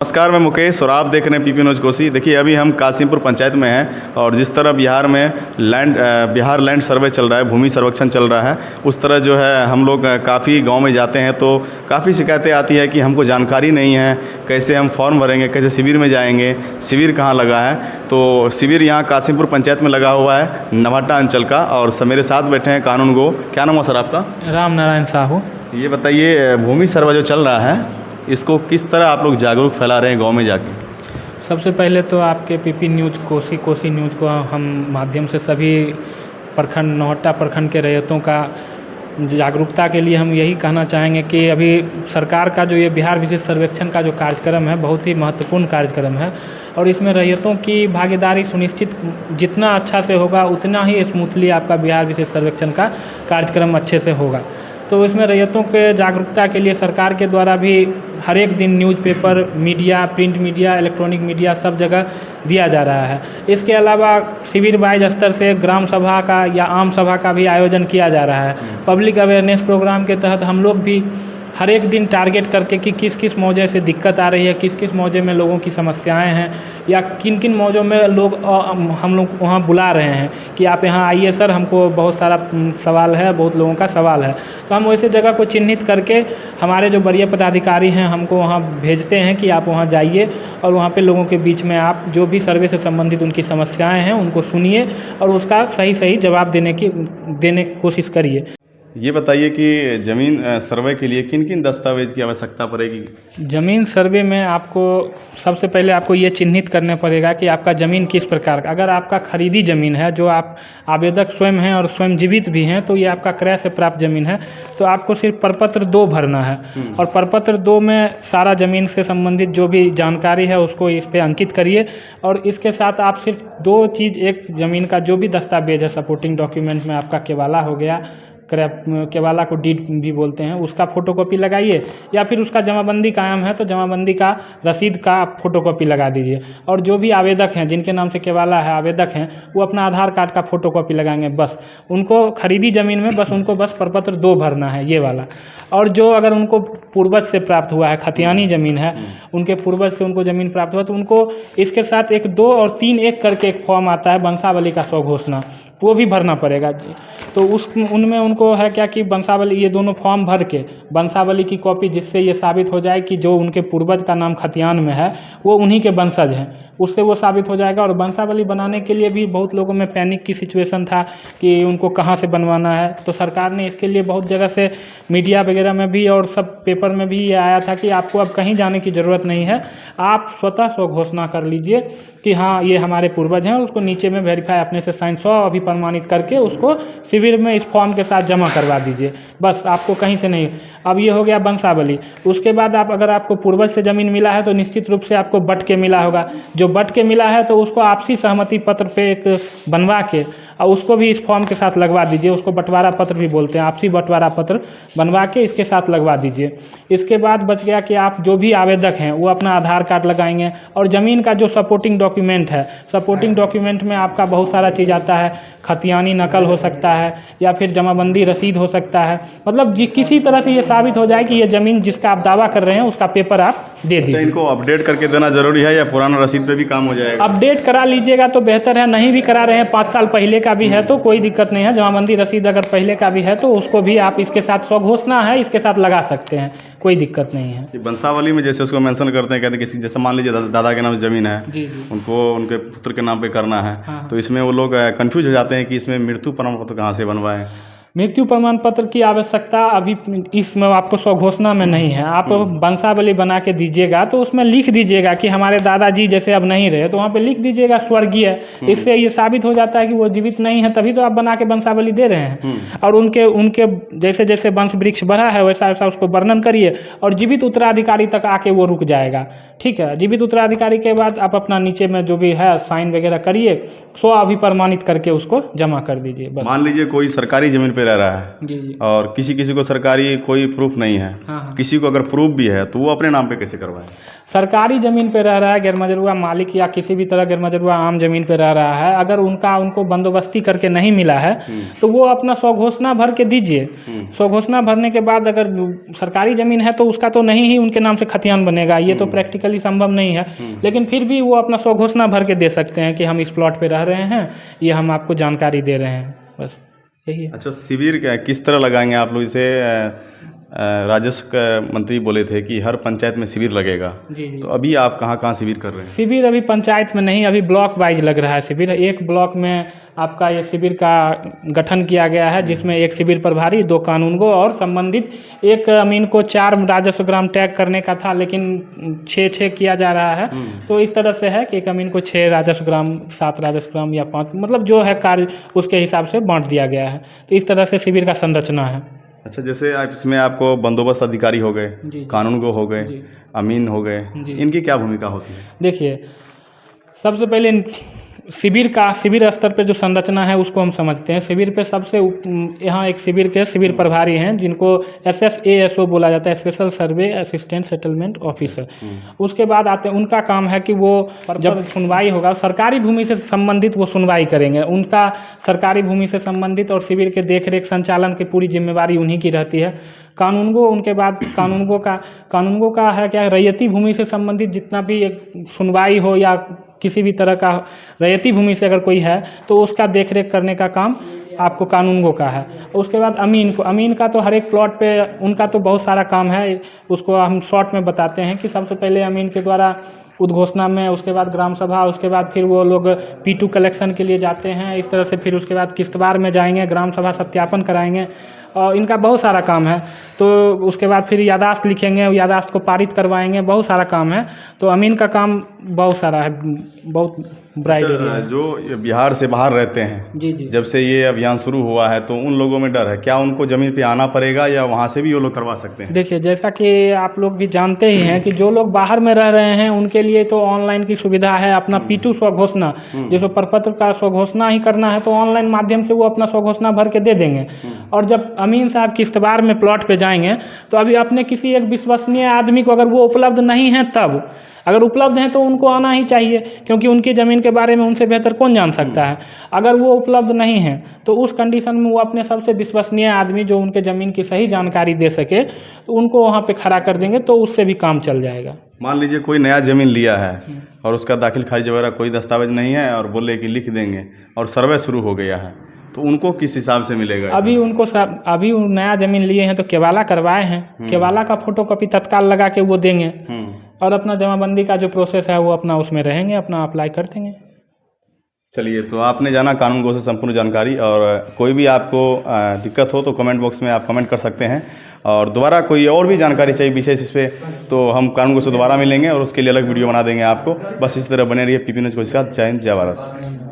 नमस्कार, मैं मुकेश और आप देख रहे हैं पीपी न्यूज़ कोसी। देखिए, अभी हम कासिमपुर पंचायत में हैं और जिस तरह बिहार में बिहार लैंड सर्वे चल रहा है, भूमि सर्वेक्षण चल रहा है, उस तरह जो है हम लोग काफ़ी गांव में जाते हैं तो काफ़ी शिकायतें आती है कि हमको जानकारी नहीं है, कैसे हम फॉर्म भरेंगे, कैसे शिविर में जाएंगे, शिविर कहाँ लगा है। तो शिविर यहाँ कासिमपुर पंचायत में लगा हुआ है, नवाटा अंचल का। और मेरे साथ बैठे हैं कानून गो। क्या नाम है सर आपका? राम नारायण साहू। ये बताइए, भूमि सर्वे जो चल रहा है इसको किस तरह आप लोग जागरूक फैला रहे हैं गांव में जाके? सबसे पहले तो आपके पीपी न्यूज़ कोसी न्यूज़ को हम माध्यम से सभी प्रखंड नौहट्टा प्रखंड के रैयतों का जागरूकता के लिए हम यही कहना चाहेंगे कि अभी सरकार का जो ये बिहार विशेष सर्वेक्षण का जो कार्यक्रम है बहुत ही महत्वपूर्ण कार्यक्रम है और इसमें रैयतों की भागीदारी सुनिश्चित जितना अच्छा से होगा उतना ही स्मूथली आपका बिहार विशेष सर्वेक्षण का कार्यक्रम अच्छे से होगा। तो इसमें रैयतों के जागरूकता के लिए सरकार के द्वारा भी हर एक दिन newspaper, media, print media, electronic media सब जगह दिया जा रहा है। इसके अलावा शिविर वाइज स्तर से ग्राम सभा का या आम सभा का भी आयोजन किया जा रहा है। पब्लिक अवेयरनेस प्रोग्राम के तहत हम लोग भी हर एक दिन टारगेट करके कि किस किस मौजे से दिक्कत आ रही है, किस किस मौजे में लोगों की समस्याएं हैं या किन किन मौजों में हम लोग वहाँ बुला रहे हैं कि आप यहाँ आइए सर, हमको बहुत सारा सवाल है, बहुत लोगों का सवाल है। तो हम वैसे जगह को चिन्हित करके हमारे जो वरीय पदाधिकारी हैं हमको वहाँ भेजते हैं कि आप वहाँ जाइए और वहाँ पे लोगों के बीच में आप जो भी सर्वे से संबंधित उनकी समस्याएँ हैं उनको सुनिए और उसका सही जवाब देने की कोशिश करिए। ये बताइए कि ज़मीन सर्वे के लिए किन किन दस्तावेज की आवश्यकता पड़ेगी? ज़मीन सर्वे में आपको सबसे पहले आपको ये चिन्हित करना पड़ेगा कि आपका ज़मीन किस प्रकार का। अगर आपका खरीदी ज़मीन है जो आप आवेदक स्वयं हैं और स्वयं जीवित भी हैं तो ये आपका क्रय से प्राप्त ज़मीन है, तो आपको सिर्फ प्रपत्र 2 भरना है और प्रपत्र 2 में सारा ज़मीन से संबंधित जो भी जानकारी है उसको इस पर अंकित करिए। और इसके साथ आप सिर्फ 2 चीज़, एक ज़मीन का जो भी दस्तावेज है, सपोर्टिंग डॉक्यूमेंट में आपका केवाला हो गया, केवाला को डीड भी बोलते हैं, उसका फ़ोटोकॉपी लगाइए या फिर उसका जमाबंदी कायम है तो जमाबंदी का रसीद का फ़ोटोकॉपी लगा दीजिए। और जो भी आवेदक हैं जिनके नाम से केवाला है, आवेदक हैं, वो अपना आधार कार्ड का फ़ोटोकॉपी लगाएंगे। बस उनको खरीदी ज़मीन में उनको प्रपत्र 2 भरना है, ये वाला। और जो अगर उनको पूर्वज से प्राप्त हुआ है, खतियानी ज़मीन है, उनके पूर्वज से उनको ज़मीन प्राप्त हुआ तो उनको इसके साथ एक 2 और 3 एक करके एक फॉर्म आता है वंशावली का स्वघोषणा, वो भी भरना पड़ेगा। तो उनमें उनको है क्या कि वंशावली, ये दोनों फॉर्म भर के वंशावली की कॉपी, जिससे ये साबित हो जाए कि जो उनके पूर्वज का नाम खतियान में है वो उन्हीं के वंशज हैं, उससे वो साबित हो जाएगा। और वंशावली बनाने के लिए भी बहुत लोगों में पैनिक की सिचुएशन था कि उनको कहाँ से बनवाना है, तो सरकार ने इसके लिए बहुत जगह से मीडिया वगैरह में भी और सब पेपर में भी ये आया था कि आपको अब कहीं जाने की ज़रूरत नहीं है, आप स्वतः स्वघोषणा कर लीजिए कि हाँ ये हमारे पूर्वज हैं। उसको नीचे में वेरीफाई अपने से साइन 100 अभी प्रमाणित करके उसको शिविर में इस फॉर्म के साथ जमा करवा दीजिए। बस आपको कहीं से नहीं। अब ये हो गया वंशावली। उसके बाद अगर आपको पूर्वज से ज़मीन मिला है तो निश्चित रूप से आपको बट के मिला होगा। जो बट के मिला है तो उसको आपसी सहमति पत्र पे एक बनवा के और उसको भी इस फॉर्म के साथ लगवा दीजिए। उसको बंटवारा पत्र भी बोलते हैं, आपसी बंटवारा पत्र बनवा के इसके साथ लगवा दीजिए। इसके बाद बच गया कि आप जो भी आवेदक हैं वो अपना आधार कार्ड लगाएंगे और ज़मीन का जो सपोर्टिंग डॉक्यूमेंट है, सपोर्टिंग डॉक्यूमेंट में आपका बहुत सारा चीज़ आता है। खतियानी नकल हो सकता है या फिर जमाबंदी रसीद हो सकता है, मतलब किसी तरह से ये साबित हो जाए कि ये ज़मीन जिसका आप दावा कर रहे हैं उसका पेपर आप दे दीजिए। इनको अपडेट करके देना ज़रूरी है या पुराना रसीद पे भी काम हो जाएगा? अपडेट करा लीजिएगा तो बेहतर है। नहीं भी करा रहे हैं, 5 साल पहले का भी है तो कोई दिक्कत नहीं है। जमाबंदी रसीद अगर पहले का भी है तो उसको भी आप इसके साथ स्वघोषणा है इसके साथ लगा सकते हैं, कोई दिक्कत नहीं है। वंशावली में जैसे उसको मेंशन करते हैं, कहते हैं किसी, जैसे मान लीजिए दादा के नाम से ज़मीन है, जी। उनको उनके पुत्र के नाम पे करना है। हाँ। तो इसमें वो लोग कंफ्यूज हो जाते हैं कि इसमें मृत्यु प्रमाण पत्र कहाँ से बनवाएं। मृत्यु प्रमाण पत्र की आवश्यकता अभी इसमें आपको स्वघोषणा में नहीं है। आप वंशावली बना के दीजिएगा तो उसमें लिख दीजिएगा कि हमारे दादाजी जैसे अब नहीं रहे, तो वहाँ पे लिख दीजिएगा स्वर्गीय। इससे ये साबित हो जाता है कि वो जीवित नहीं है, तभी तो आप बना के वंशावली दे रहे हैं। और उनके जैसे जैसे वंश वृक्ष बढ़ा है वैसा वैसा उसको वर्णन करिए और जीवित उत्तराधिकारी तक आके वो रुक जाएगा। ठीक है, जीवित उत्तराधिकारी के बाद आप अपना नीचे में जो भी है साइन वगैरह करिए, 100 अभी प्रमाणित करके उसको जमा कर दीजिए। मान लीजिए कोई सरकारी ज़मीन पे रह रहा है जी जी। और किसी किसी को सरकारी कोई प्रूफ नहीं है, हाँ। किसी को अगर प्रूफ भी है तो वो अपने नाम पे कैसे करवाए? सरकारी ज़मीन पे रह रहा है गैरमजरूआ मालिक या किसी भी तरह गैरमजरूआ आम ज़मीन पे रह रहा है, अगर उनको बंदोबस्ती करके नहीं मिला है तो वो अपना स्वघोषणा भर के दीजिए। स्वघोषणा भरने के बाद अगर सरकारी ज़मीन है तो उसका तो नहीं ही उनके नाम से खतियान बनेगा, ये तो प्रैक्टिकली संभव नहीं है, लेकिन फिर भी वो अपना स्वघोषणा भर के दे सकते हैं कि हम इस प्लॉट पे रह रहे हैं, ये हम आपको जानकारी दे रहे हैं, बस यही है। अच्छा, शिविर किस तरह लगाएंगे आप लोग? इसे राजस्व मंत्री बोले थे कि हर पंचायत में शिविर लगेगा, जी जी। तो अभी आप कहाँ कहाँ शिविर कर रहे हैं? शिविर अभी पंचायत में नहीं, अभी ब्लॉक वाइज लग रहा है शिविर। एक ब्लॉक में आपका ये शिविर का गठन किया गया है, जिसमें एक शिविर प्रभारी, 2 कानूनगो और संबंधित एक अमीन को 4 राजस्व ग्राम टैग करने का था, लेकिन 6 किया जा रहा है। तो इस तरह से है कि एक अमीन को 6 राजस्व ग्राम, 7 राजस्व ग्राम या 5, मतलब जो है कार्य उसके हिसाब से बांट दिया गया है। तो इस तरह से शिविर का संरचना है। अच्छा, जैसे आप इसमें आपको बंदोबस्त अधिकारी हो गए, जी। कानूनगो हो गए, जी। अमीन हो गए, जी। इनकी क्या भूमिका होती है? देखिए, सबसे पहले शिविर स्तर पे जो संरचना है उसको हम समझते हैं। शिविर पे सबसे यहाँ एक शिविर के शिविर प्रभारी हैं, जिनको SSASO बोला जाता है, स्पेशल सर्वे असिस्टेंट सेटलमेंट ऑफिसर। उसके बाद आते हैं, उनका काम है कि वो जब सुनवाई होगा सरकारी भूमि से संबंधित, वो सुनवाई करेंगे। उनका सरकारी भूमि से संबंधित और शिविर के देखरेख संचालन की पूरी जिम्मेवारी उन्हीं की रहती है। कानूनगो, उनके बाद कानूनगो का है क्या, रैयती भूमि से संबंधित जितना भी एक सुनवाई हो या किसी भी तरह का रैयती भूमि से अगर कोई है तो उसका देखरेख करने का काम आपको कानूनगो का है। उसके बाद अमीन का तो हर एक प्लॉट पे उनका तो बहुत सारा काम है, उसको हम शॉर्ट में बताते हैं कि सबसे पहले अमीन के द्वारा उद्घोषणा में, उसके बाद ग्राम सभा, उसके बाद फिर वो लोग P2 कलेक्शन के लिए जाते हैं, इस तरह से फिर उसके बाद किश्तवार में जाएंगे, ग्राम सभा सत्यापन कराएंगे, और इनका बहुत सारा काम है। तो उसके बाद फिर यादाश्त लिखेंगे, यादाश्त को पारित करवाएंगे, बहुत सारा काम है। तो अमीन का काम बहुत सारा है, बहुत ब्राइट एरिया है। जो बिहार से बाहर रहते हैं, जी जी। जब से ये अभियान शुरू हुआ है तो उन लोगों में डर है, क्या उनको ज़मीन पे आना पड़ेगा या वहाँ से भी वो लोग करवा सकते हैं? देखिए, जैसा कि आप लोग भी जानते ही हैं कि जो लोग बाहर में रह रहे हैं उनके लिए तो ऑनलाइन की सुविधा है। अपना P2 स्वघोषणा, जैसे प्रपत्र का स्वघोषणा ही करना है तो ऑनलाइन माध्यम से वो अपना स्वघोषणा भर के दे देंगे। और जब अमीन साहब किश्तवार में प्लॉट पे जाएंगे तो अभी अपने किसी एक विश्वसनीय आदमी को, अगर वो उपलब्ध नहीं है तब, अगर उपलब्ध हैं तो उनको आना ही चाहिए, क्योंकि उनकी ज़मीन के बारे में उनसे बेहतर कौन जान सकता है। अगर वो उपलब्ध नहीं है तो उस कंडीशन में वो अपने सबसे विश्वसनीय आदमी जो उनके ज़मीन की सही जानकारी दे सके तो उनको वहाँ पे खड़ा कर देंगे, तो उससे भी काम चल जाएगा। मान लीजिए कोई नया ज़मीन लिया है और उसका दाखिल खारिज वगैरह कोई दस्तावेज नहीं है और बोले कि लिख देंगे और सर्वे शुरू हो गया है, तो उनको किस हिसाब से मिलेगा? अभी अभी नया ज़मीन लिए हैं तो केवाला करवाए हैं, केवाला का फोटोकॉपी तत्काल लगा के वो देंगे और अपना जमाबंदी का जो प्रोसेस है वो अपना उसमें रहेंगे, अपना अप्लाई कर देंगे। चलिए, तो आपने जाना कानूनगो से संपूर्ण जानकारी, और कोई भी आपको दिक्कत हो तो कमेंट बॉक्स में आप कमेंट कर सकते हैं, और दोबारा कोई और भी जानकारी चाहिए विशेष इस पर तो हम कानूनगो से दोबारा मिलेंगे और उसके लिए अलग वीडियो बना देंगे आपको। बस इस तरह बने रहिए PP न्यूज़ के साथ। जय हिंद, जय भारत।